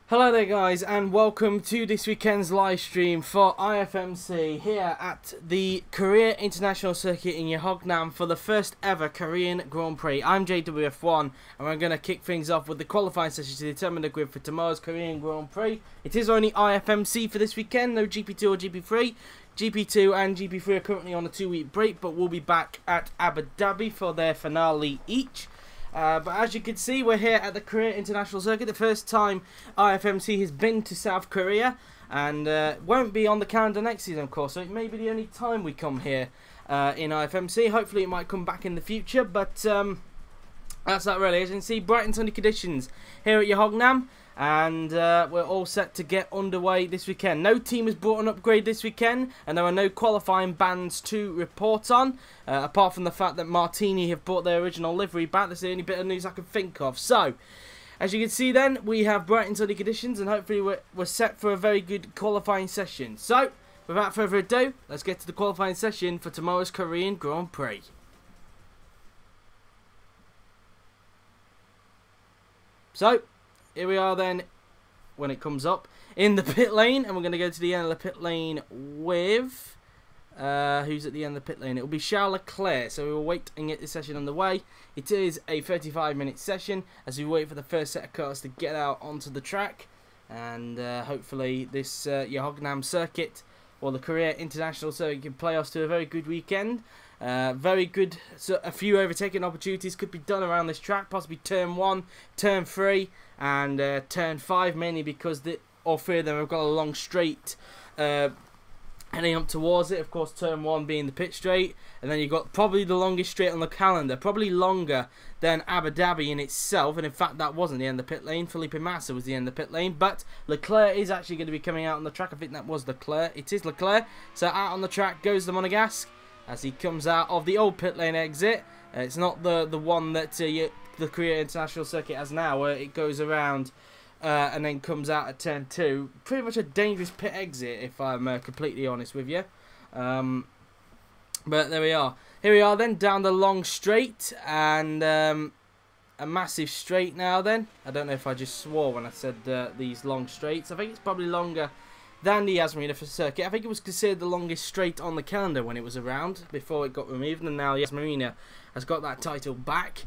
Hello there guys, and welcome to this weekend's live stream for IFMC here at the Korea International Circuit in Yeongam for the first ever Korean Grand Prix. I'm JWF1 and we're going to kick things off with the qualifying session to determine the grid for tomorrow's Korean Grand Prix. It is only IFMC for this weekend, no GP2 or GP3. GP2 and GP3 are currently on a 2-week break, but we'll be back at Abu Dhabi for their finale each. But as you can see, we're here at the Korea International Circuit, the first time IFMC has been to South Korea, and won't be on the calendar next season, of course, so it may be the only time we come here in IFMC. Hopefully it might come back in the future, but that's that really. As you can see, bright and sunny conditions here at Yeongam, and we're all set to get underway this weekend. No team has brought an upgrade this weekend, and there are no qualifying bans to report on, apart from the fact that Martini have brought their original livery back. That's the only bit of news I can think of. So, as you can see then, we have bright and sunny conditions, and hopefully we're set for a very good qualifying session. So, without further ado, let's get to the qualifying session for tomorrow's Korean Grand Prix. So, here we are then, when it comes up, in the pit lane, and we're going to go to the end of the pit lane with, who's at the end of the pit lane? It will be Charles Leclerc, so we will wait and get this session underway. It is a 35-minute session, as we wait for the first set of cars to get out onto the track, and hopefully this Yeongam circuit, or the Korea International Circuit, can play us to a very good weekend. Very good, so a few overtaking opportunities could be done around this track, possibly turn 1, turn 3 and turn 5, mainly because all three of them have got a long straight heading up towards it. Of course, turn 1 being the pit straight, and then you've got probably the longest straight on the calendar, probably longer than Abu Dhabi in itself, and in fact that wasn't the end of the pit lane. Felipe Massa was the end of the pit lane, but Leclerc is actually going to be coming out on the track. I think that was Leclerc. It is Leclerc. So out on the track goes the monogasque as he comes out of the old pit lane exit. It's not the one that the Korea International Circuit has now, where it goes around and then comes out at turn 2. Pretty much a dangerous pit exit, if I'm completely honest with you. But there we are. Here we are then, down the long straight, and a massive straight now then. I don't know if I just swore when I said these long straights. I think it's probably longer than the Yas Marina for circuit. I think it was considered the longest straight on the calendar when it was around, before it got removed, and now Yas Marina has got that title back.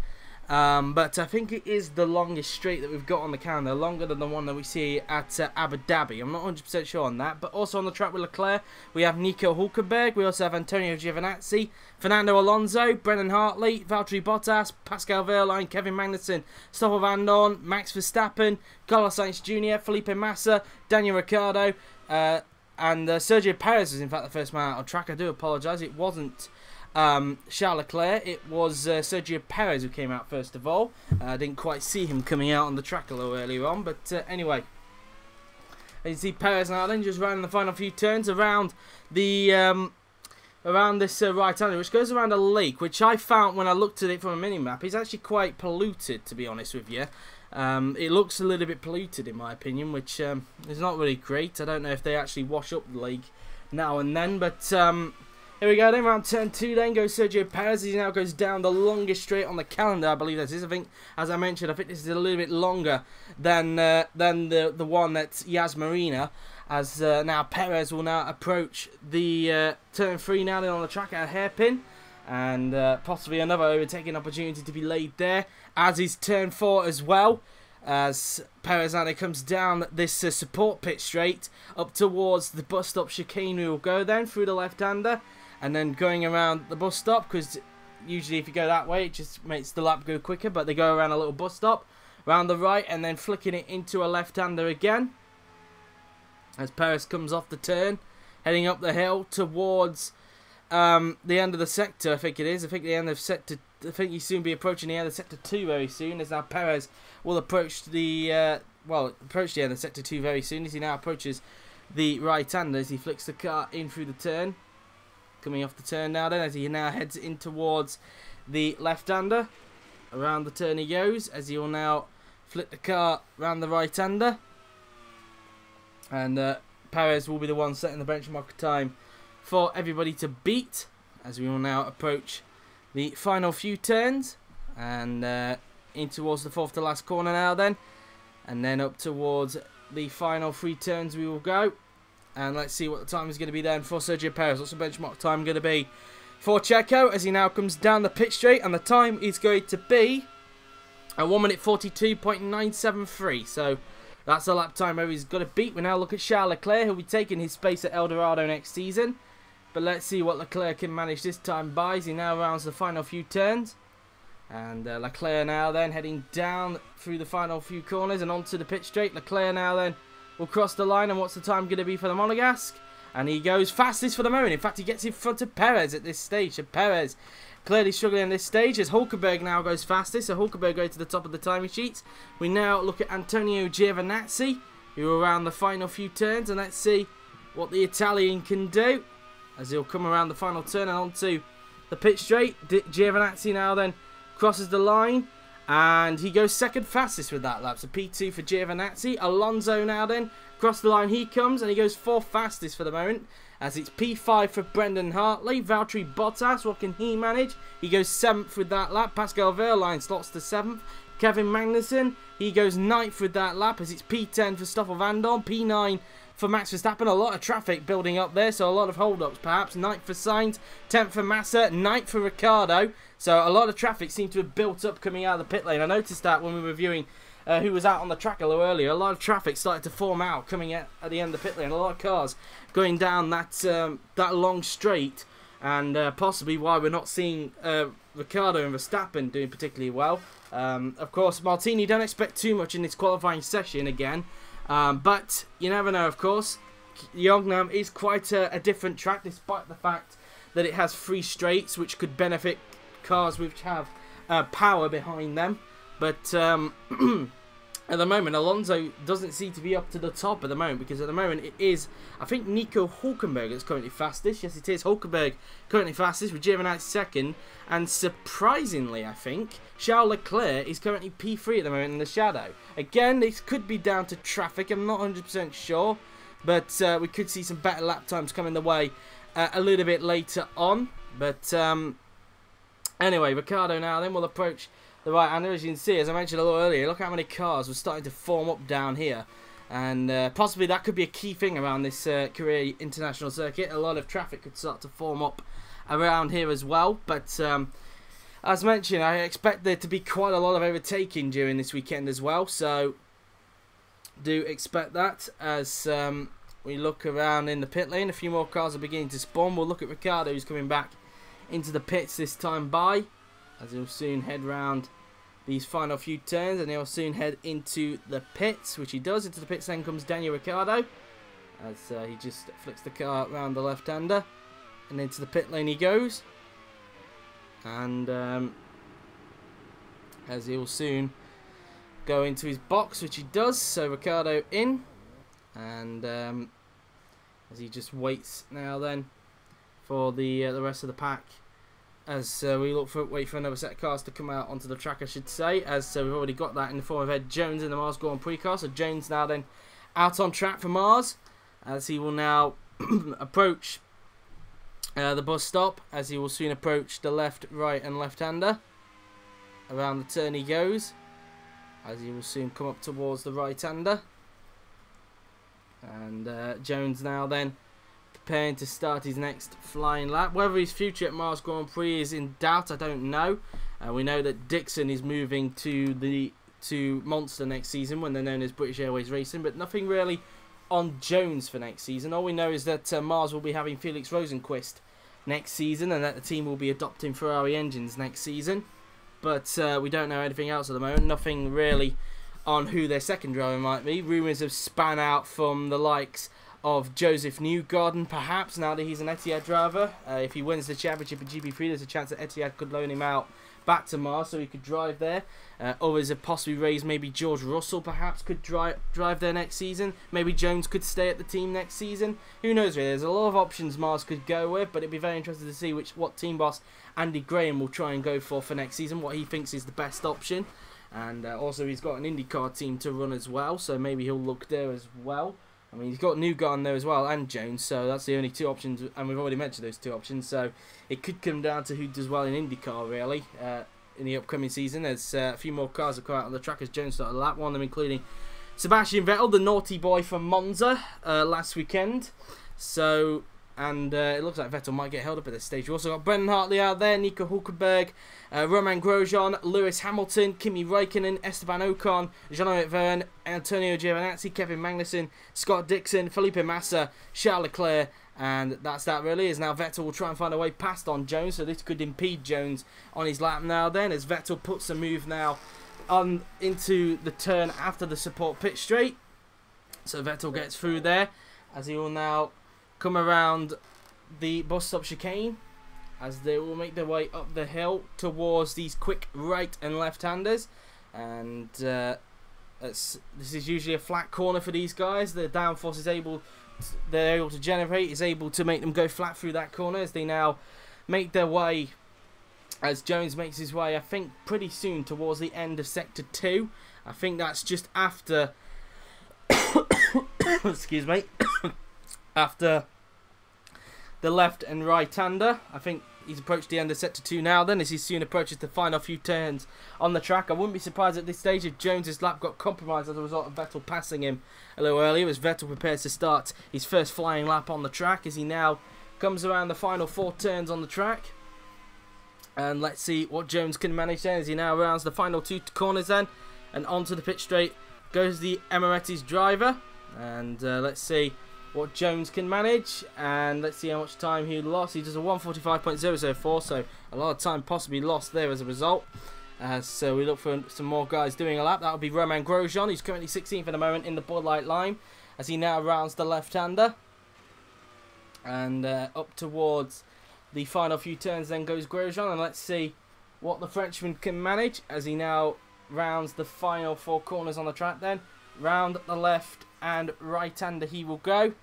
But I think it is the longest straight that we've got on the calendar, longer than the one that we see at Abu Dhabi. I'm not 100% sure on that. But also on the track with Leclerc, we have Nico Hülkenberg, we also have Antonio Giovinazzi, Fernando Alonso, Brennan Hartley, Valtteri Bottas, Pascal Wehrlein, Kevin Magnussen, Stoffel Van Dorn, Max Verstappen, Carlos Sainz Jr., Felipe Massa, Daniel Ricciardo, and Sergio Perez was in fact the first man out on track. I do apologise, it wasn't Charles Leclerc, it was Sergio Perez who came out first of all. I didn't quite see him coming out on the track a little earlier on, but anyway, as you see Perez now then just running the final few turns around the around this right-hander, which goes around a lake, which I found when I looked at it from a mini-map is actually quite polluted, to be honest with you. It looks a little bit polluted in my opinion, which is not really great. I don't know if they actually wash up the lake now and then, but here we go then, around turn 2 then goes Sergio Perez. He now goes down the longest straight on the calendar, I believe this is. I think, as I mentioned, I think this is a little bit longer than the one that's Yas Marina, as now Perez will now approach the turn 3 now then on the track at a hairpin, and possibly another overtaking opportunity to be laid there, as is turn 4 as well, as Perez now comes down this support pit straight up towards the bus stop chicane. We will go then through the left-hander, and then going around the bus stop, because usually if you go that way it just makes the lap go quicker, but they go around a little bus stop, round the right, and then flicking it into a left-hander again, as Perez comes off the turn, heading up the hill towards the end of the sector, I think it is. I think the end of sector, I think he'll soon be approaching the end of sector 2 very soon, as now Perez will approach the approach the end of sector 2 very soon, as he now approaches the right-hander, as he flicks the car in through the turn. Coming off the turn now then, as he now heads in towards the left-hander. Around the turn he goes, as he will now flip the car round the right-hander. And Perez will be the one setting the benchmark time for everybody to beat, as we will now approach the final few turns. And in towards the fourth to last corner now then. And then up towards the final 3 turns we will go. And let's see what the time is going to be then for Sergio Perez. What's the benchmark time going to be for Checo as he now comes down the pit straight? And the time is going to be a 1 minute 42.973. So that's the lap time where he's got to beat. We now look at Charles Leclerc, who'll be taking his space at Eldorado next season. But let's see what Leclerc can manage this time by as he now rounds the final few turns. And Leclerc now then heading down through the final few corners and onto the pit straight. Leclerc now then will cross the line, and what's the time going to be for the Monegasque? And he goes fastest for the moment. In fact, he gets in front of Perez at this stage. So Perez clearly struggling in this stage as Hulkenberg now goes fastest. So Hulkenberg goes to the top of the timing sheets. We now look at Antonio Giovinazzi, who are around the final few turns, and let's see what the Italian can do as he'll come around the final turn and onto the pit straight. Giovinazzi now then crosses the line, and he goes second fastest with that lap. So P2 for Giovinazzi. Alonso now then, across the line he comes, and he goes 4th fastest for the moment, as it's P5 for Brendan Hartley. Valtteri Bottas, what can he manage? He goes 7th with that lap. Pascal Wehrlein slots to 7th. Kevin Magnussen, he goes 9th with that lap, as it's P10 for Stoffel Vandoorne. P9 for Max Verstappen. A lot of traffic building up there, so a lot of hold-ups perhaps. 9th for Sainz, 10th for Massa, 9th for Ricciardo. So a lot of traffic seemed to have built up coming out of the pit lane. I noticed that when we were viewing who was out on the track a little earlier. A lot of traffic started to form out coming at the end of the pit lane. A lot of cars going down that that long straight, and possibly why we're not seeing Ricciardo and Verstappen doing particularly well. Of course, Martini, don't expect too much in this qualifying session again. But you never know, of course. Yeongam is quite a different track, despite the fact that it has 3 straights, which could benefit cars which have power behind them. But at the moment, Alonso doesn't seem to be up to the top at the moment, because at the moment it is, I think, Nico Hulkenberg that's currently fastest. Yes, it is Hulkenberg currently fastest, with Giovinazzi second, and surprisingly, I think, Charles Leclerc is currently P3 at the moment in the shadow. Again, this could be down to traffic, I'm not 100% sure, but we could see some better lap times coming the way a little bit later on. But anyway, Ricciardo now then will approach the right-hander. As you can see, as I mentioned a little earlier, look how many cars were starting to form up down here, and possibly that could be a key thing around this Korea International Circuit. A lot of traffic could start to form up around here as well. But as mentioned, I expect there to be quite a lot of overtaking during this weekend as well, so do expect that. As we look around in the pit lane, a few more cars are beginning to spawn. We'll look at Ricciardo, who's coming back into the pits this time by, as he'll soon head round these final few turns, and he'll soon head into the pits, which he does. Into the pits then comes Daniel Ricciardo, as he just flicks the car around the left-hander, and into the pit lane he goes. And as he'll soon go into his box, which he does, so Ricciardo in, and as he just waits now then for the rest of the pack, as we wait for another set of cars to come out onto the track, I should say, as we've already got that in the form of Ed Jones in the Mars Grand Prix car. So Jones now then out on track for Mars, as he will now approach the bus stop, as he will soon approach the left, right and left-hander. Around the turn he goes, as he will soon come up towards the right-hander. And Jones now then preparing to start his next flying lap. Whether his future at Mars Grand Prix is in doubt, I don't know. We know that Dixon is moving to Monster next season, when they're known as British Airways Racing, but nothing really on Jones for next season. All we know is that Mars will be having Felix Rosenqvist next season, and that the team will be adopting Ferrari engines next season. But we don't know anything else at the moment. Nothing really on who their second driver might be. Rumours have span out from the likes of Joseph Newgarden, perhaps, now that he's an Etihad driver. If he wins the championship in GP3, there's a chance that Etihad could loan him out back to Mars so he could drive there. Others have possibly raised maybe George Russell perhaps could drive there next season. Maybe Jones could stay at the team next season. Who knows really? There's a lot of options Mars could go with, but it'd be very interesting to see what team boss Andy Graham will try and go for next season, what he thinks is the best option. And also he's got an IndyCar team to run as well, so maybe he'll look there as well. I mean, he's got Newgarden there as well, and Jones, so that's the only 2 options, and we've already mentioned those 2 options, so it could come down to who does well in IndyCar, really, in the upcoming season. There's a few more cars that come out on the track as Jones started a lap, one of them including Sebastian Vettel, the naughty boy from Monza last weekend. So, and it looks like Vettel might get held up at this stage. We've also got Brendan Hartley out there, Nico Hülkenberg, Romain Grosjean, Lewis Hamilton, Kimi Räikkönen, Esteban Ocon, Jean-Eric Vergne, Antonio Giovinazzi, Kevin Magnussen, Scott Dixon, Felipe Massa, Charles Leclerc, and that's that really. As now Vettel will try and find a way past on Jones, so this could impede Jones on his lap now then, as Vettel puts a move now on into the turn after the support pit straight. So Vettel gets through there, as he will now come around the bus stop chicane, as they will make their way up the hill towards these quick right and left-handers. And this is usually a flat corner for these guys. The downforce they're able to generate is able to make them go flat through that corner, as they now make their way, as Jones makes his way, I think, pretty soon towards the end of Sector 2. I think that's just after excuse me, after the left and right-hander. I think he's approached the end of Sector 2 now then, as he soon approaches the final few turns on the track. I wouldn't be surprised at this stage if Jones's lap got compromised as a result of Vettel passing him a little earlier, as Vettel prepares to start his first flying lap on the track, as he now comes around the final 4 turns on the track. And let's see what Jones can manage then, as he now rounds the final 2 corners then, and onto the pit straight goes the Emirates driver. And let's see what Jones can manage, and let's see how much time he lost. He does a 1:45.004, so a lot of time possibly lost there as a result. So we look for some more guys doing a lap. That would be Romain Grosjean, who's currently 16th at the moment in the Bud Light line, as he now rounds the left-hander. And up towards the final few turns then goes Grosjean, and let's see what the Frenchman can manage, as he now rounds the final 4 corners on the track then. Round the left and right-hander he will go,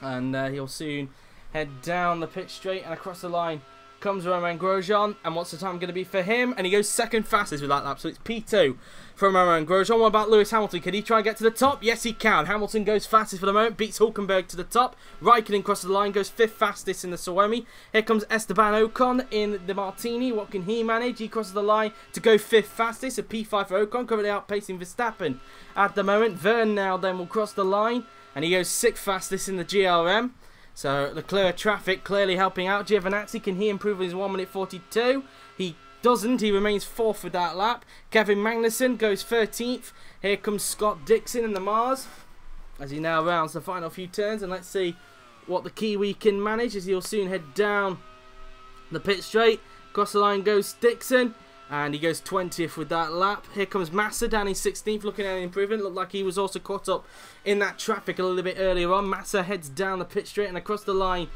and he'll soon head down the pit straight, and across the line comes Romain Grosjean. And what's the time going to be for him? And he goes second fastest with that lap, so it's P2 from Romain Grosjean. What about Lewis Hamilton? Can he try and get to the top? Yes, he can. Hamilton goes fastest for the moment, beats Hülkenberg to the top. Raikkonen crosses the line, goes 5th fastest in the Suomi. Here comes Esteban Ocon in the Martini. What can he manage? He crosses the line to go 5th fastest, a P5 for Ocon, currently outpacing Verstappen at the moment. Vergne now then will cross the line, and he goes 6th fastest in the GRM. So the clear traffic clearly helping out. Giovinazzi, can he improve his 1:42? He doesn't. He remains 4th with that lap. Kevin Magnussen goes 13th. Here comes Scott Dixon in the Mars, as he now rounds the final few turns. And let's see what the Kiwi can manage, as he'll soon head down the pit straight. Across the line goes Dixon, and he goes 20th with that lap. Here comes Massa down in 16th, looking at an improvement. Looked like he was also caught up in that traffic a little bit earlier on. Massa heads down the pit straight, and across the line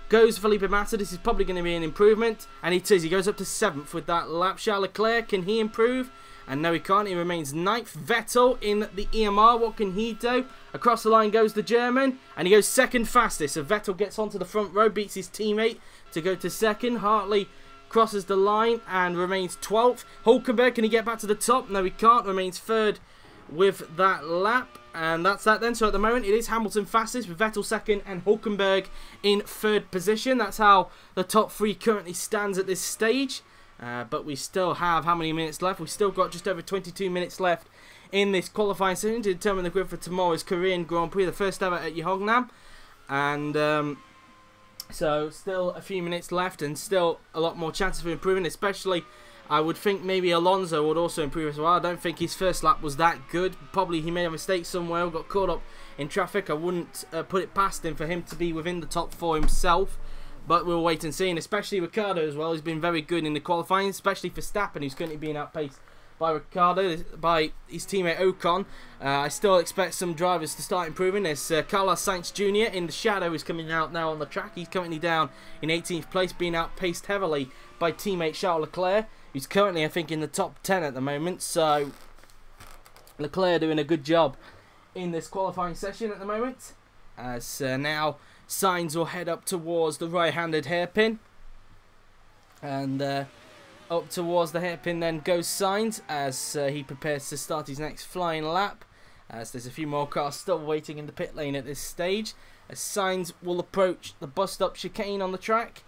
goes Felipe Massa. This is probably going to be an improvement, and it is. He goes up to 7th with that lap. Charles Leclerc, can he improve? And no, he can't. He remains 9th. Vettel in the EMR, what can he do? Across the line goes the German, and he goes 2nd fastest. So Vettel gets onto the front row, beats his teammate to go to 2nd. Hartley crosses the line and remains 12th. Hülkenberg, can he get back to the top? No, he can't. Remains 3rd with that lap. And that's that then. So at the moment, it is Hamilton fastest, with Vettel 2nd and Hülkenberg in 3rd position. That's how the top 3 currently stands at this stage. But we still have how many minutes left? We've still got just over 22 minutes left in this qualifying session to determine the grid for tomorrow's Korean Grand Prix, the first ever at Yeongam. And so still a few minutes left, and still a lot more chances for improving, especially I would think maybe Alonso would also improve as well. I don't think his first lap was that good. Probably he made a mistake somewhere, got caught up in traffic. I wouldn't put it past him for him to be within the top 4 himself, but we'll wait and see. And especially Ricciardo as well, he's been very good in the qualifying, especially for Verstappen, who's currently being outpaced by Ricciardo, by his teammate Ocon. I still expect some drivers to start improving. There's Carlos Sainz Jr. in the shadow, who's coming out now on the track. He's currently down in 18th place, being outpaced heavily by teammate Charles Leclerc, who's currently, I think, in the top 10 at the moment. So Leclerc doing a good job in this qualifying session at the moment. As now Sainz will head up towards the right-handed hairpin, and up towards the hairpin then goes Sainz, as he prepares to start his next flying lap, as there's a few more cars still waiting in the pit lane at this stage, as Sainz will approach the bus stop chicane on the track,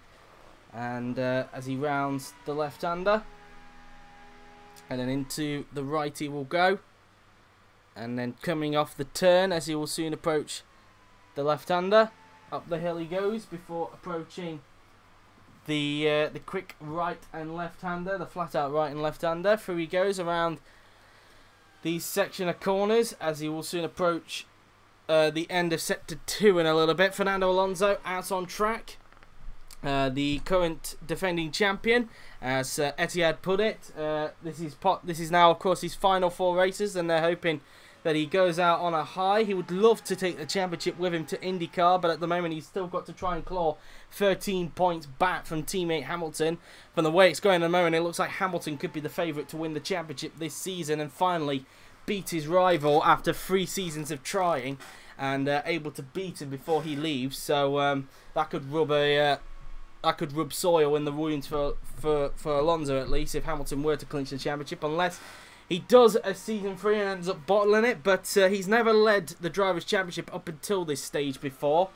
and as he rounds the left-hander, and then into the right he will go. And then coming off the turn as he will soon approach the left-hander. Up the hill he goes before approaching the quick right and left-hander, the flat-out right and left-hander. Through he goes around these section of corners as he will soon approach the end of sector 2 in a little bit. Fernando Alonso out on track. The current defending champion, as Etihad put it. This is now, of course, his final 4 races, and they're hoping that he goes out on a high. He would love to take the championship with him to IndyCar, but at the moment he's still got to try and claw 13 points back from teammate Hamilton. From the way it's going at the moment, it looks like Hamilton could be the favourite to win the championship this season and finally beat his rival after 3 seasons of trying, and able to beat him before he leaves. So that could rub soil in the wounds for Alonso, at least, if Hamilton were to clinch the championship, unless he does a season 3 and ends up bottling it. But he's never led the Drivers' Championship up until this stage before,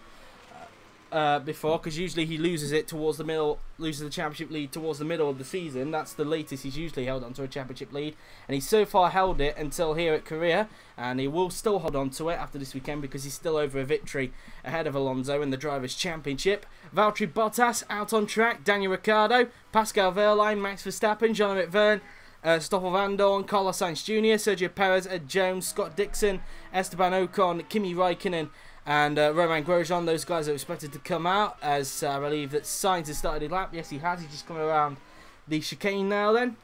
because usually he loses it towards the middle, loses the championship lead towards the middle of the season. That's the latest he's usually held onto a championship lead, and he's so far held it until here at Korea, and he will still hold on to it after this weekend because he's still over a victory ahead of Alonso in the Drivers' Championship. Valtteri Bottas out on track, Daniel Ricciardo, Pascal Wehrlein, Max Verstappen, John McVerne, Stoffel Vandoorne, Carlos Sainz Jr., Sergio Perez, Ed Jones, Scott Dixon, Esteban Ocon, Kimi Raikkonen, and Romain Grosjean. Those guys are expected to come out, as I believe that Sainz has started his lap. Yes, he has. He's just coming around the chicane now then.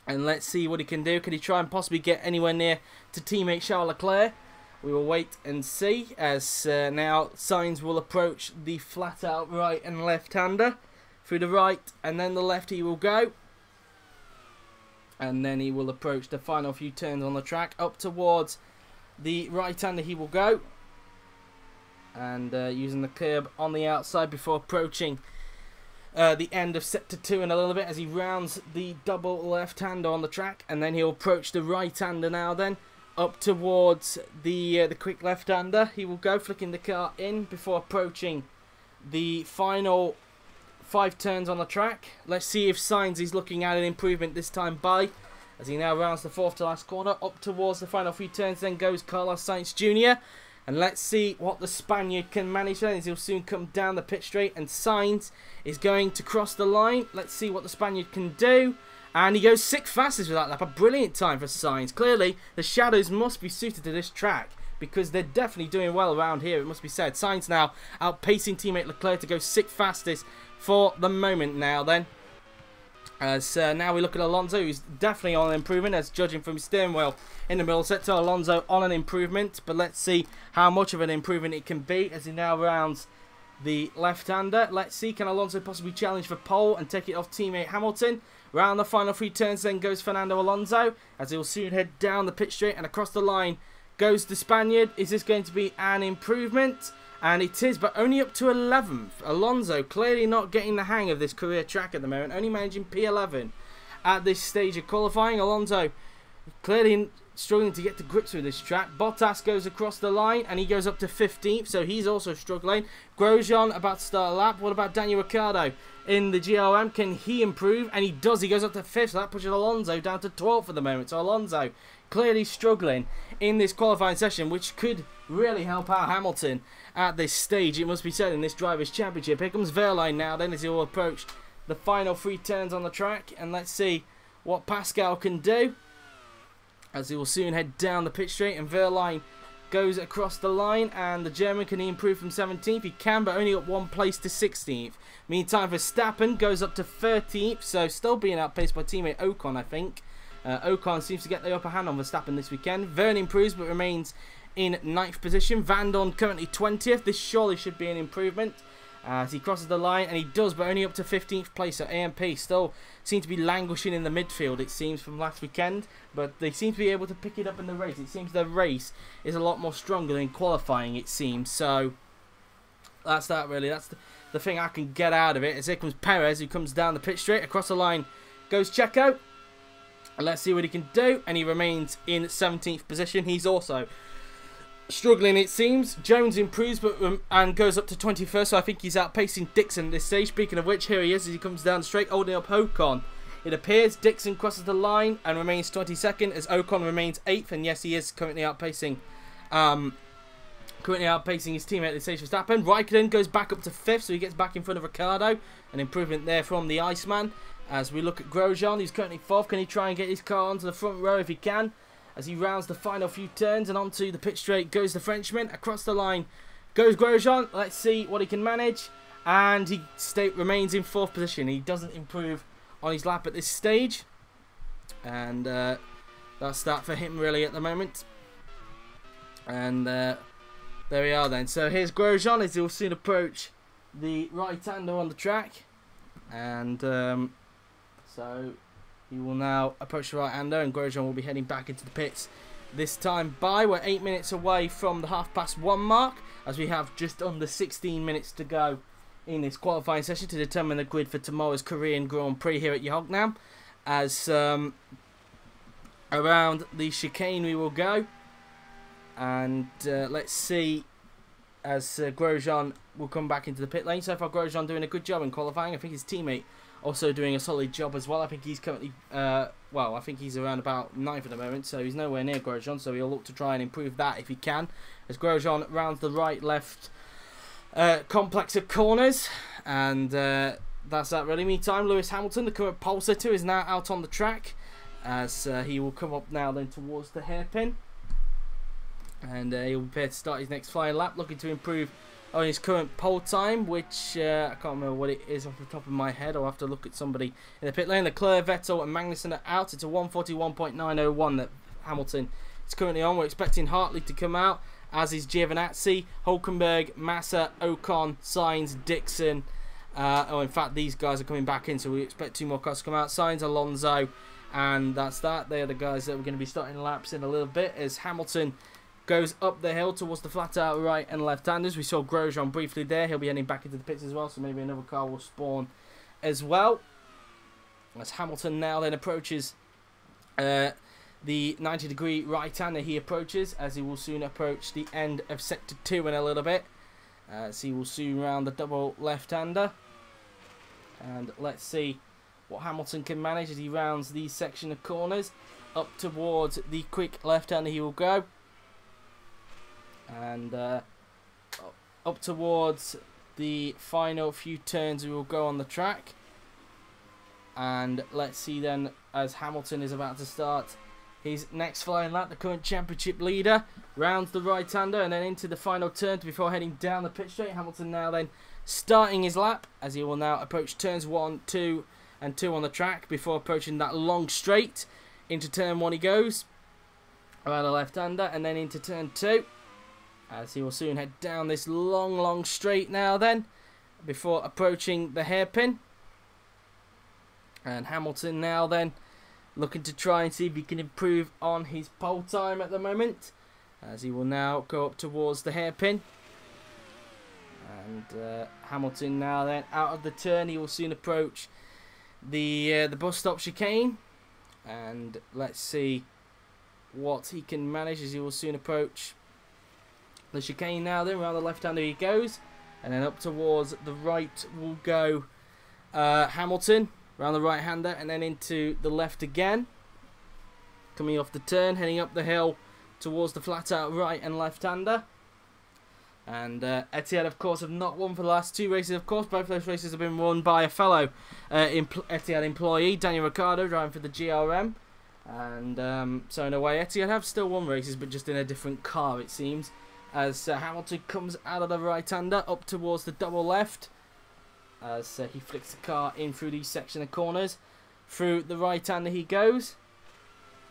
And let's see what he can do. Can he try and possibly get anywhere near to teammate Charles Leclerc? We will wait and see, as now Sainz will approach the flat-out right and left-hander. Through the right and then the left he will go. And then he will approach the final few turns on the track. Up towards the right-hander he will go. And using the curb on the outside before approaching the end of sector 2 in a little bit, as he rounds the double left-hander on the track. And then he'll approach the right-hander now then. Up towards the quick left-hander he will go, flicking the car in before approaching the final 5 turns on the track. Let's see if Sainz is looking at an improvement this time by, as he now rounds the 4th to last corner. Up towards the final few turns then goes Carlos Sainz Jr. And let's see what the Spaniard can manage then, as he'll soon come down the pit straight, and Sainz is going to cross the line. Let's see what the Spaniard can do. And he goes 6th fastest with that lap. A brilliant time for Sainz. Clearly, the shadows must be suited to this track, because they're definitely doing well around here, it must be said. Sainz now outpacing teammate Leclerc to go 6th fastest for the moment now then. As now we look at Alonso, who's definitely on an improvement, as judging from his steering wheel in the middle sector. Alonso on an improvement, but let's see how much of an improvement it can be as he now rounds the left-hander. Let's see, can Alonso possibly challenge for pole and take it off teammate Hamilton? Round the final 3 turns then goes Fernando Alonso, as he'll soon head down the pit straight, and across the line goes the Spaniard. Is this going to be an improvement? And it is, but only up to 11th. Alonso clearly not getting the hang of this career track at the moment, only managing P11 at this stage of qualifying. Alonso clearly struggling to get to grips with this track. Bottas goes across the line and he goes up to 15th, so he's also struggling. Grosjean about to start a lap. What about Daniel Ricciardo in the GLM? Can he improve? And he does. He goes up to 5th, so that pushes Alonso down to 12th at the moment. So Alonso clearly struggling in this qualifying session, which could really help out Hamilton at this stage, it must be said, in this Drivers' Championship. Here comes Wehrlein now then, as he will approach the final 3 turns on the track, and let's see what Pascal can do, as he will soon head down the pit straight. And Wehrlein goes across the line, and the German, can he improve from 17th? He can, but only up 1 place to 16th. Meantime, Verstappen goes up to 13th, so still being outpaced by teammate Ocon, I think. Ocon seems to get the upper hand on Verstappen this weekend. Verne improves but remains in 9th position. Vandoorne currently 20th. This surely should be an improvement as he crosses the line, and he does, but only up to 15th place. So AMP still seem to be languishing in the midfield, it seems, from last weekend, but they seem to be able to pick it up in the race. It seems the race is a lot more stronger than qualifying, it seems. So that's that, really. That's the thing I can get out of it. As here comes Perez, who comes down the pit straight. Across the line goes Checo. And let's see what he can do, and he remains in 17th position. He's also struggling, it seems. Jones improves and goes up to 21st, so I think he's outpacing Dixon at this stage. Speaking of which, here he is as he comes down straight, holding up Ocon it appears. Dixon crosses the line and remains 22nd as Ocon remains 8th. And yes, he is currently outpacing his teammate at the stage Verstappen. Raikkonen goes back up to 5th, so he gets back in front of Ricciardo. An improvement there from the Iceman. As we look at Grosjean, he's currently 4th. Can he try and get his car onto the front row if he can? As he rounds the final few turns and onto the pit straight goes the Frenchman. Across the line goes Grosjean. Let's see what he can manage. And he remains in 4th position. He doesn't improve on his lap at this stage. And that's that for him really at the moment. And there we are then. So here's Grosjean as he'll soon approach the right-hander on the track. And so he will now approach the right-hander and Grosjean will be heading back into the pits. This time we're 8 minutes away from the 1:30 mark as we have just under 16 minutes to go in this qualifying session to determine the grid for tomorrow's Korean Grand Prix here at Yeongam. As around the chicane we will go. And let's see as Grosjean will come back into the pit lane. So far Grosjean doing a good job in qualifying. I think his teammate also doing a solid job as well. I think he's currently, I think he's around about 9th at the moment. So he's nowhere near Grosjean. So he'll look to try and improve that if he can. As Grosjean rounds the right-left complex of corners. And that's that really. Meantime, Lewis Hamilton, the current pole sitter, is now out on the track. As he will come up now then towards the hairpin. And he'll be prepared to start his next flying lap, looking to improve on his current pole time, which I can't remember what it is off the top of my head. I'll have to look at somebody in the pit lane. Leclerc, Vettel and Magnussen are out. It's a 1:41.901 that Hamilton is currently on. We're expecting Hartley to come out, as is Giovinazzi, Hülkenberg, Massa, Ocon, Sainz, Dixon. In fact, these guys are coming back in, so we expect 2 more cars to come out. Sainz, Alonso, and that's that. They're the guys that we're going to be starting laps in a little bit as Hamilton goes up the hill towards the flat out right and left-handers. We saw Grosjean briefly there. He'll be heading back into the pits as well, so maybe another car will spawn as well. As Hamilton now then approaches the 90-degree right-hander, he approaches as he will soon approach the end of Sector 2 in a little bit. So he will soon round the double left-hander. And let's see what Hamilton can manage as he rounds the section of corners. Up towards the quick left-hander he will go. And up towards the final few turns we will go on the track. And let's see then as Hamilton is about to start his next flying lap. The current championship leader rounds the right-hander and then into the final turn before heading down the pit straight. Hamilton now then starting his lap as he will now approach turns 1, 2 and 2 on the track before approaching that long straight. Into turn 1 he goes around the left-hander and then into turn 2. As he will soon head down this long straight now then, before approaching the hairpin. And Hamilton now then, looking to try and see if he can improve on his pole time at the moment. As he will now go up towards the hairpin. And Hamilton now then, out of the turn, he will soon approach the bus stop chicane. And let's see what he can manage as he will soon approach the chicane now then. Around the left-hander he goes. And then up towards the right will go Hamilton. Around the right-hander and then into the left again. Coming off the turn, heading up the hill towards the flat-out right and left-hander. And Etihad, of course, have not won for the last 2 races. Of course, both those races have been won by a fellow Etihad employee, Daniel Ricciardo, driving for the GRM. And so in a way, Etihad have still won races, but just in a different car, it seems. As Hamilton comes out of the right-hander up towards the double left. As he flicks the car in through these section of corners. Through the right-hander he goes.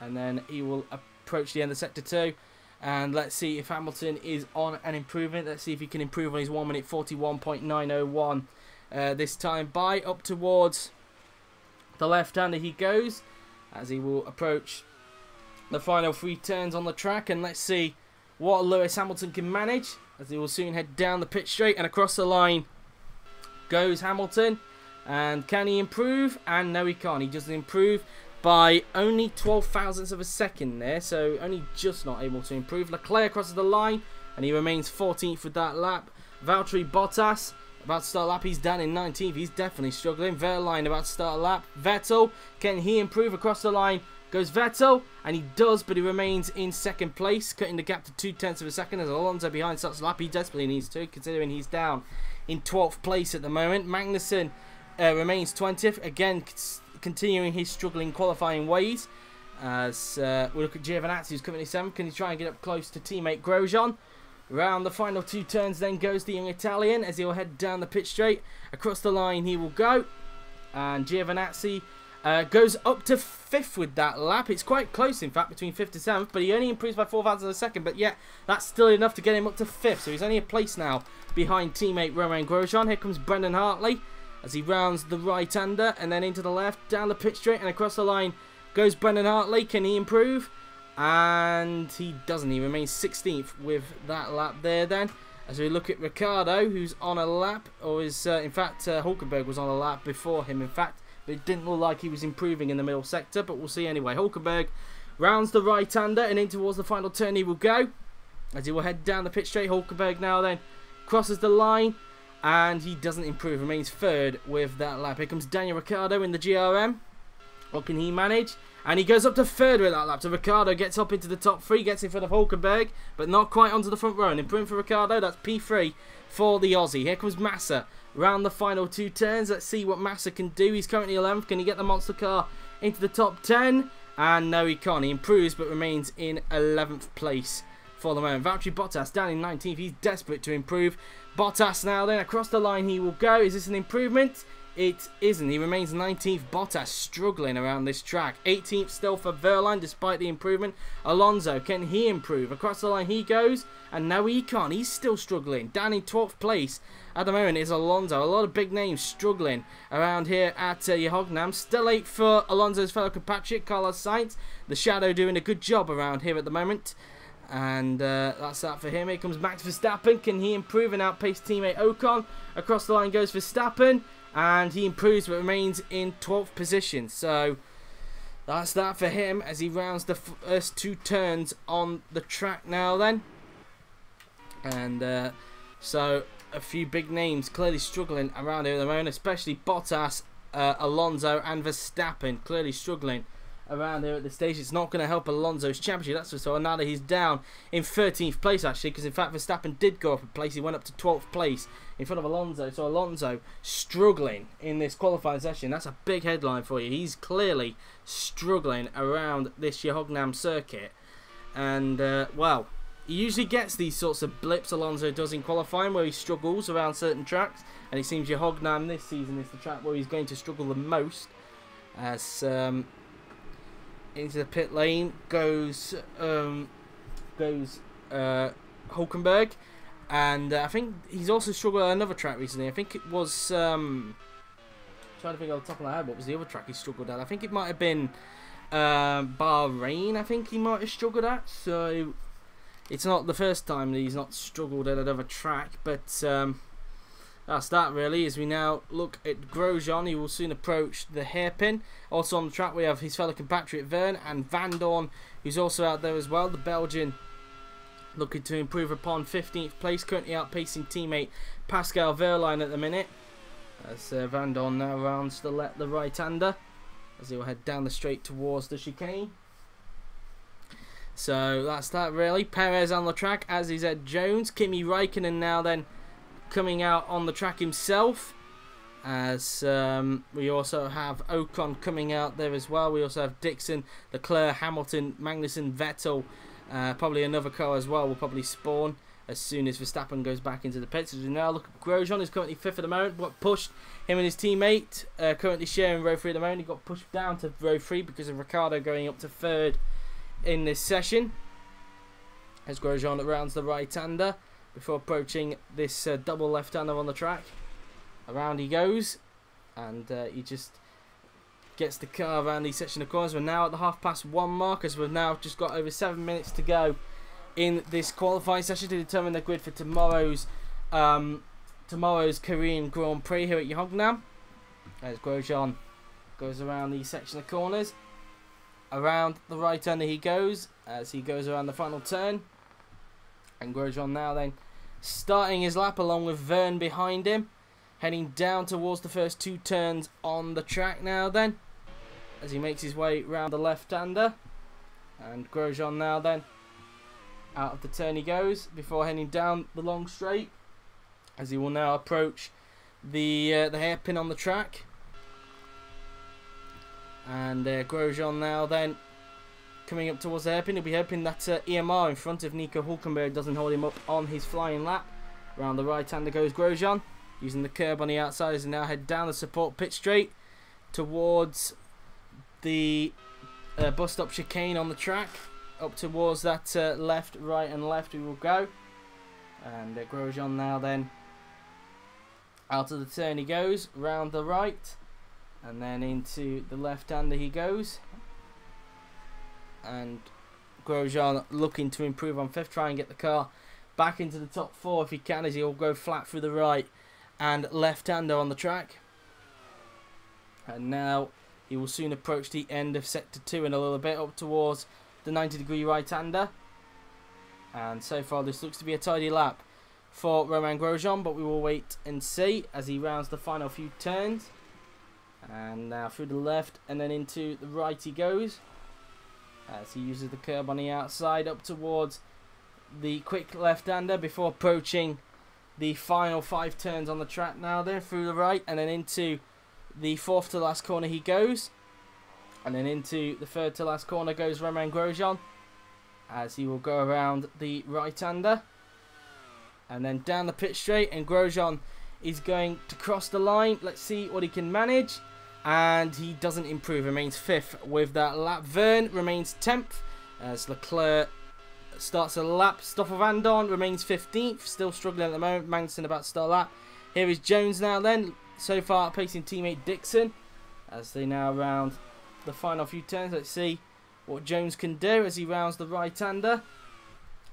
And then he will approach the end of Sector 2. And let's see if Hamilton is on an improvement. Let's see if he can improve on his 1:41.901 this time by. Up towards the left-hander he goes. As he will approach the final 3 turns on the track. And let's see what Lewis Hamilton can manage. As he will soon head down the pit straight and across the line goes Hamilton. And can he improve? And no, he can't. He doesn't improve by only 12 thousandths of a second there, so only just not able to improve. Leclerc crosses the line and he remains 14th with that lap. Valtteri Bottas about to start a lap. He's down in 19th. He's definitely struggling. Verline about to start a lap. Vettel, can he improve across the line? Goes Vettel, and he does, but he remains in second place, cutting the gap to 0.2 of a second as Alonso behind starts a lap. He desperately needs to, considering he's down in 12th place at the moment. Magnussen remains 20th, again continuing his struggling qualifying ways. As we look at Giovinazzi, who's currently 7th. Can he try and get up close to teammate Grosjean? Round the final 2 turns then goes the young Italian as he'll head down the pit straight. Across the line he will go. And Giovinazzi goes up to 5th with that lap. It's quite close, in fact, between 5th and 7th. But he only improves by 0.4 of a second. But yet, that's still enough to get him up to 5th. So he's only a place now behind teammate Romain Grosjean. Here comes Brendan Hartley as he rounds the right-hander. And then into the left, down the pit straight. And across the line goes Brendan Hartley. Can he improve? And he doesn't. He remains 16th with that lap there then. As we look at Ricciardo, who's on a lap, or is in fact Hulkenberg was on a lap before him, in fact, but it didn't look like he was improving in the middle sector, but we'll see anyway. Hulkenberg rounds the right-hander and in towards the final turn he will go as he will head down the pit straight. Hulkenberg now then crosses the line and he doesn't improve, remains 3rd with that lap. Here comes Daniel Ricciardo in the GRM. What can he manage? And he goes up to 3rd with that lap. So Ricciardo gets up into the top 3, gets in front of Hulkenberg, but not quite onto the front row. And improving for Ricciardo, that's P3 for the Aussie. Here comes Massa round the final 2 turns. Let's see what Massa can do. He's currently 11th. Can he get the monster car into the top 10? And no, he can't. He improves, but remains in 11th place for the moment. Valtteri Bottas down in 19th. He's desperate to improve. Bottas now then across the line he will go. Is this an improvement? It isn't. He remains 19th. Bottas struggling around this track. 18th still for Verline despite the improvement. Alonso, can he improve? Across the line he goes. And no, he can't. He's still struggling. Down in 12th place at the moment is Alonso. A lot of big names struggling around here at Yeongam. Still 8th for Alonso's fellow compatriot, Carlos Sainz. The Shadow doing a good job around here at the moment. And that's that for him. Here comes Max Verstappen. Can he improve and outpace teammate Ocon? Across the line goes Verstappen. And he improves but remains in 12th position. So that's that for him as he rounds the first 2 turns on the track now then. And so a few big names clearly struggling around here at the moment, especially Bottas, Alonso and Verstappen clearly struggling around here at this stage. It's not going to help Alonso's championship, that's for sure. Now that he's down in 13th place actually, because in fact Verstappen did go up a place. He went up to 12th place in front of Alonso. So Alonso struggling in this qualifying session. That's a big headline for you. He's clearly struggling around this Yeongam circuit. And well, he usually gets these sorts of blips, Alonso does, in qualifying where he struggles around certain tracks. And it seems Yeongam this season is the track where he's going to struggle the most. As into the pit lane goes Hulkenberg, and I think he's also struggled at another track recently. I think it was trying to think off the top of my head what was the other track he struggled at. I think it might have been Bahrain. I think he might have struggled at. So it's not the first time that he's not struggled at another track, but that's that really. As we now look at Grosjean, he will soon approach the hairpin. Also on the track we have his fellow compatriot Verne and Van Dorn, who's also out there as well. The Belgian looking to improve upon 15th place, currently outpacing teammate Pascal Wehrlein at the minute. As Van Dorn now rounds the right-hander as he will head down the straight towards the chicane. So that's that really. Perez on the track, as is Ed Jones. Kimi Raikkonen now then coming out on the track himself, as we also have Ocon coming out there as well. We also have Dixon, Leclerc, Hamilton, Magnussen, Vettel, probably another car as well will probably spawn as soon as Verstappen goes back into the pits. As we now look at Grosjean, who's currently 5th at the moment, but pushed him and his teammate currently sharing row 3 at the moment. He got pushed down to row 3 because of Ricciardo going up to 3rd in this session. As Grosjean rounds the right-hander before approaching this double left-hander on the track. Around he goes, and he just gets the car around the section of corners. We're now at the 1:30 mark, as we've now just got over 7 minutes to go in this qualifying session to determine the grid for tomorrow's Korean Grand Prix here at Yeongam. As Grosjean goes around the section of corners. Around the right-hander he goes, as he goes around the final turn. And Grosjean now then starting his lap along with Verne behind him. heading down towards the first 2 turns on the track now then, as he makes his way round the left-hander. And Grosjean now then, out of the turn he goes before heading down the long straight, as he will now approach the hairpin on the track. And Grosjean now then coming up towards the hairpin. He'll be hoping that EMR in front of Nico Hulkenberg doesn't hold him up on his flying lap. Round the right-hander goes Grosjean, using the curb on the outside as he now head down the support pit straight towards the bus stop chicane on the track. Up towards that left, right and left we will go. And Grosjean now then, out of the turn he goes, round the right. And then into the left-hander he goes. And Grosjean looking to improve on 5th, try and get the car back into the top 4 if he can, as he'll go flat through the right and left-hander on the track. And now he will soon approach the end of sector 2 in a little bit, up towards the 90-degree right-hander. And so far this looks to be a tidy lap for Romain Grosjean, but we will wait and see as he rounds the final few turns. And now through the left and then into the right he goes, as he uses the curb on the outside up towards the quick left-hander before approaching the final 5 turns on the track now then, through the right and then into the 4th to last corner he goes. And then into the 3rd to last corner goes Romain Grosjean, as he will go around the right-hander. And then down the pit straight, and Grosjean is going to cross the line. Let's see what he can manage. And he doesn't improve, remains 5th with that lap. Verne remains 10th as Leclerc starts a lap. Stoffel Van Dorn remains 15th, still struggling at the moment. Magnussen about to start a lap. Here is Jones now then, so far pacing teammate Dixon as they now round the final few turns. Let's see what Jones can do as he rounds the right-hander.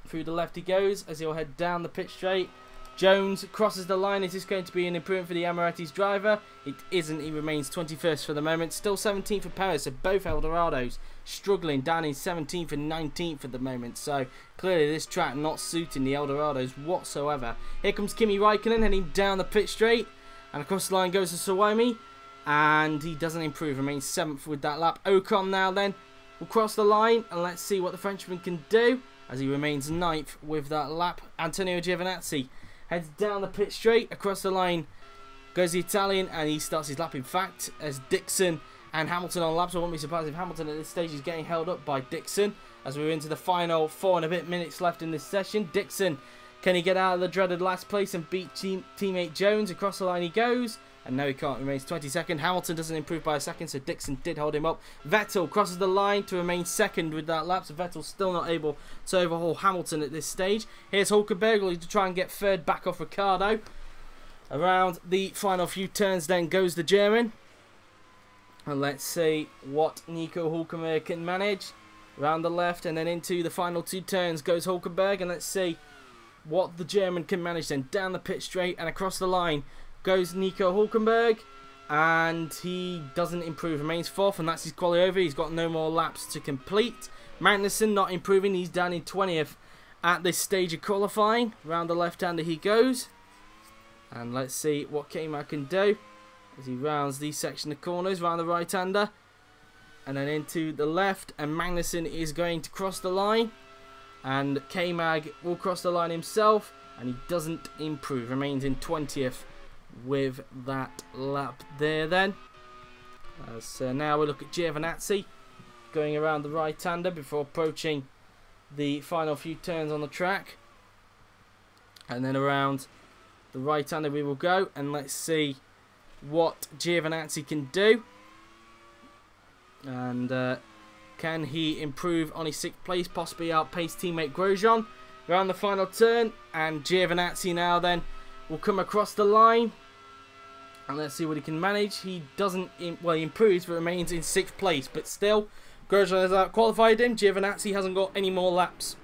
Through the left he goes as he'll head down the pit straight. Jones crosses the line. Is this going to be an improvement for the Emirates driver? It isn't. He remains 21st for the moment. Still 17th for Paris. So both Eldorados struggling down in 17th and 19th at the moment. So clearly this track not suiting the Eldorados whatsoever. Here comes Kimi Raikkonen heading down the pit straight. And across the line goes to Suwami. And he doesn't improve. Remains 7th with that lap. Ocon now then will cross the line. And let's see what the Frenchman can do, as he remains 9th with that lap. Antonio Giovinazzi heads down the pit straight. Across the line goes the Italian, and he starts his lap in fact as Dixon and Hamilton on laps. I won't be surprised if Hamilton at this stage is getting held up by Dixon, as we're into the final 4 and a bit minutes left in this session. Dixon, can he get out of the dreaded last place and beat teammate Jones? Across the line he goes, and no he can't, remains 22nd. Hamilton doesn't improve by a second, so Dixon did hold him up. Vettel crosses the line to remain 2nd with that lap, so Vettel still not able to overhaul Hamilton at this stage. Here's Hulkenberg to try and get 3rd back off Ricciardo. Around the final few turns then goes the German. And let's see what Nico Hulkenberg can manage. Round the left and then into the final 2 turns goes Hulkenberg, and let's see what the German can manage then. Down the pit straight and across the line goes Nico Hulkenberg, and he doesn't improve, remains 4th, and that's his quali over. He's got no more laps to complete. Magnussen not improving, he's down in 20th at this stage of qualifying. Round the left-hander he goes, and let's see what K-Mag can do as he rounds the section of corners. Round the right-hander and then into the left, and Magnussen is going to cross the line, and K-Mag will cross the line himself, and he doesn't improve, remains in 20th with that lap there then. So now we look at Giovinazzi going around the right-hander before approaching the final few turns on the track, and then around the right-hander we will go, and let's see what Giovinazzi can do, and can he improve on his 6th place, possibly outpace teammate Grosjean around the final turn. And Giovinazzi now then will come across the line, and let's see what he can manage. He doesn't, well, he improves but remains in 6th place, but still Grosjean has out-qualified him. Giovinazzi hasn't got any more laps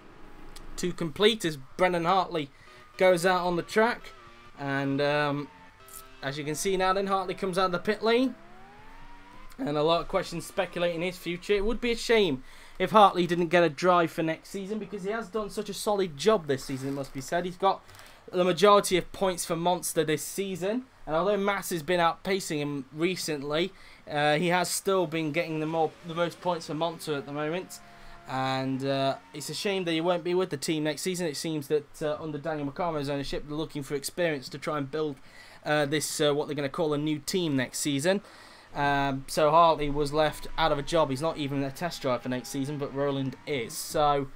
to complete as Brendan Hartley goes out on the track, and as you can see now then, Hartley comes out of the pit lane, and a lot of questions speculating his future. It would be a shame if Hartley didn't get a drive for next season, because he has done such a solid job this season, it must be said. He's got the majority of points for Monster this season, And although Mass has been outpacing him recently, he has still been getting the most points for Monza at the moment. And it's a shame that he won't be with the team next season. It seems that under Daniel Ricciardo's ownership, they're looking for experience to try and build this what they're going to call a new team next season. So Hartley was left out of a job. He's not even a test driver for next season, but Roland is. So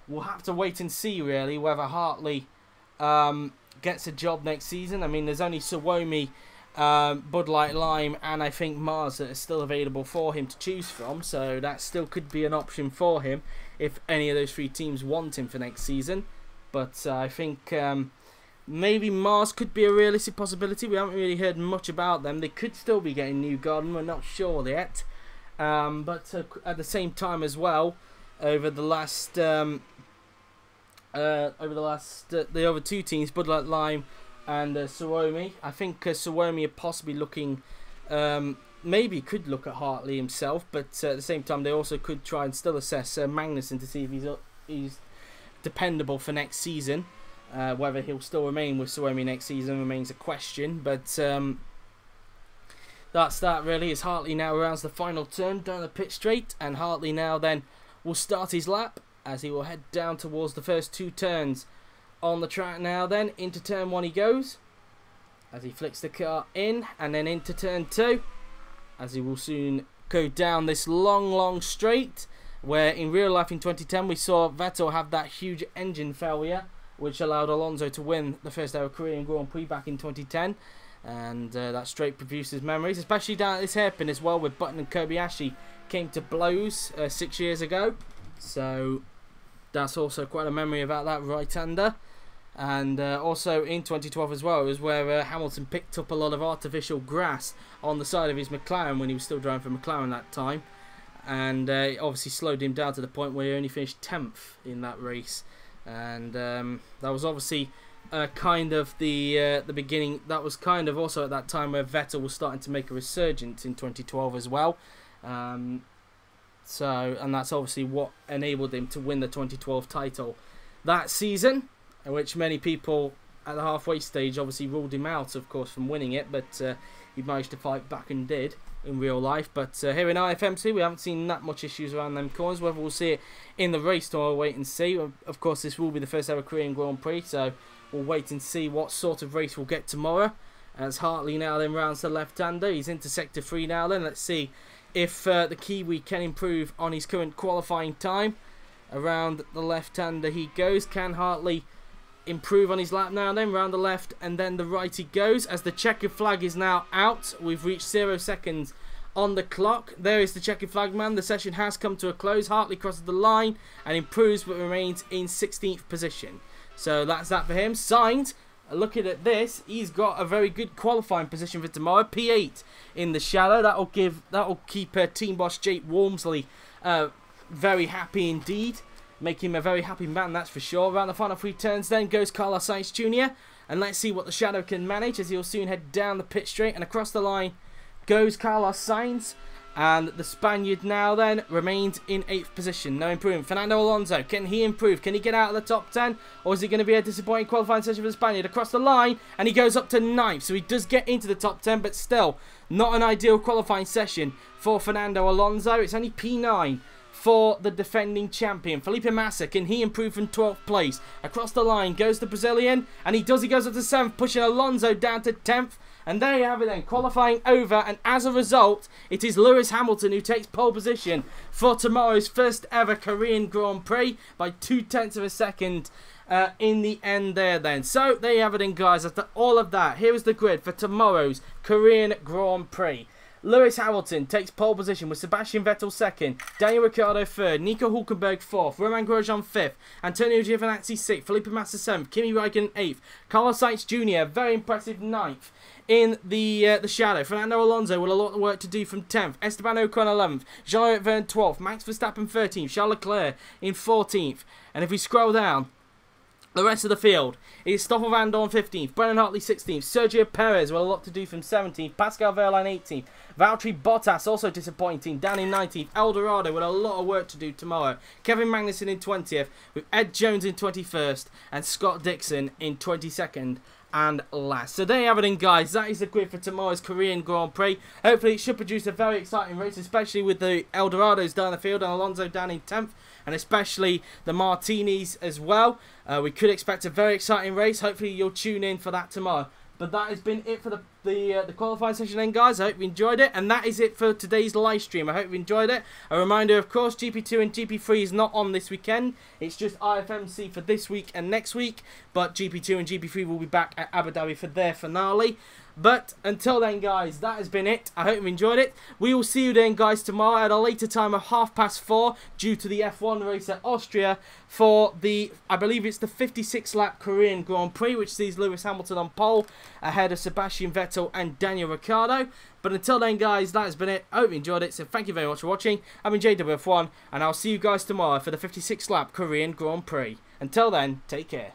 we'll have to wait and see really whether Hartley gets a job next season. I mean, there's only Suomi, Bud Light Lime, and I think Mars that are still available for him to choose from. So that still could be an option for him if any of those 3 teams want him for next season. But I think maybe Mars could be a realistic possibility. We haven't really heard much about them. They could still be getting Newgarden. We're not sure yet. But at the same time as well, over the last the other 2 teams, Bud Light Lime and Suomi. I think Suomi are possibly looking, maybe could look at Hartley himself, but at the same time they also could try and still assess Magnussen to see if he's dependable for next season. Whether he'll still remain with Suomi next season remains a question, but that's that really. As Hartley now rounds the final turn down the pit straight, and Hartley now then will start his lap as he will head down towards the first 2 turns on the track now then. Into turn 1 he goes, as he flicks the car in, and then into turn 2, as he will soon go down this long straight, where in real life in 2010 we saw Vettel have that huge engine failure, which allowed Alonso to win the first ever Korean Grand Prix back in 2010. And that straight produces memories, especially down at this hairpin as well, where Button and Kobayashi came to blows 6 years ago. So that's also quite a memory about that right-hander. And also in 2012 as well, it was where Hamilton picked up a lot of artificial grass on the side of his McLaren when he was still driving for McLaren that time. And it obviously slowed him down to the point where he only finished 10th in that race. And that was obviously kind of the beginning. That was kind of also at that time where Vettel was starting to make a resurgence in 2012 as well. And that's obviously what enabled him to win the 2012 title that season, in which many people at the halfway stage obviously ruled him out, of course, from winning it, but he managed to fight back and did in real life. But here in IFMC we haven't seen that much issues around them corners. Whether we'll see it in the race tomorrow, we'll wait and see. Of course, this will be the first ever Korean Grand Prix, so we'll wait and see what sort of race we'll get tomorrow. As Hartley now then rounds the left-hander, he's into sector 3 now then. Let's see if the Kiwi can improve on his current qualifying time. Around the left-hander he goes. Can Hartley improve on his lap now then? Round the left and then the right he goes, as the checkered flag is now out. We've reached 0 seconds on the clock. There is the checkered flag man. The session has come to a close. Hartley crosses the line and improves, but remains in 16th position. So that's that for him. Sainz, looking at this, he's got a very good qualifying position for tomorrow. P8 in the shadow. That'll keep team boss Jake Walmsley very happy indeed. Make him a very happy man, that's for sure. Around the final 3 turns then goes Carlos Sainz Jr. And let's see what the shadow can manage, as he'll soon head down the pit straight. And across the line goes Carlos Sainz. And the Spaniard now then remains in 8th position. No improvement. Fernando Alonso, can he improve? Can he get out of the top 10? Or is it going to be a disappointing qualifying session for the Spaniard? Across the line, and he goes up to 9th. So he does get into the top 10, but still not an ideal qualifying session for Fernando Alonso. It's only P9 for the defending champion. Felipe Massa, can he improve from 12th place? Across the line goes the Brazilian, and he does. He goes up to 7th, pushing Alonso down to 10th. And there you have it then, qualifying over, and as a result, it is Lewis Hamilton who takes pole position for tomorrow's first ever Korean Grand Prix by 0.2 of a second in the end there then. So there you have it then, guys. After all of that, here is the grid for tomorrow's Korean Grand Prix. Lewis Hamilton takes pole position with Sebastian Vettel 2nd, Daniel Ricciardo 3rd, Nico Hülkenberg 4th, Romain Grosjean 5th, Antonio Giovinazzi 6th, Felipe Massa 7th, Kimi Räikkönen 8th, Carlos Sainz Jr. very impressive 9th. In the shadow, Fernando Alonso with a lot of work to do from 10th, Esteban Ocon 11th, Jean-Eric Vergne 12th, Max Verstappen 13th, Charles Leclerc in 14th. And if we scroll down, the rest of the field is Stoffel Van Dorn 15th, Brennan Hartley 16th, Sergio Perez with a lot to do from 17th, Pascal Wehrlein 18th, Valtteri Bottas also disappointing down in 19th, Eldorado with a lot of work to do tomorrow, Kevin Magnussen in 20th, with Ed Jones in 21st and Scott Dixon in 22nd and last. So there you have it then, guys. That is the grid for tomorrow's Korean Grand Prix. Hopefully it should produce a very exciting race, especially with the Eldorados down the field and Alonso down in 10th, and especially the Martinis as well. We could expect a very exciting race. Hopefully you'll tune in for that tomorrow. But that has been it for the qualifying session then, guys. I hope you enjoyed it. And that is it for today's live stream. I hope you enjoyed it. A reminder, of course, GP2 and GP3 is not on this weekend. It's just IFMC for this week and next week. But GP2 and GP3 will be back at Abu Dhabi for their finale. But until then, guys, that has been it. I hope you enjoyed it. We will see you then, guys, tomorrow at a later time of 4:30 due to the F1 race at Austria for the, I believe it's the 56-lap Korean Grand Prix, which sees Lewis Hamilton on pole ahead of Sebastian Vettel and Daniel Ricciardo. But until then, guys, that has been it. I hope you enjoyed it. So thank you very much for watching. I've been JWF1, and I'll see you guys tomorrow for the 56-lap Korean Grand Prix. Until then, take care.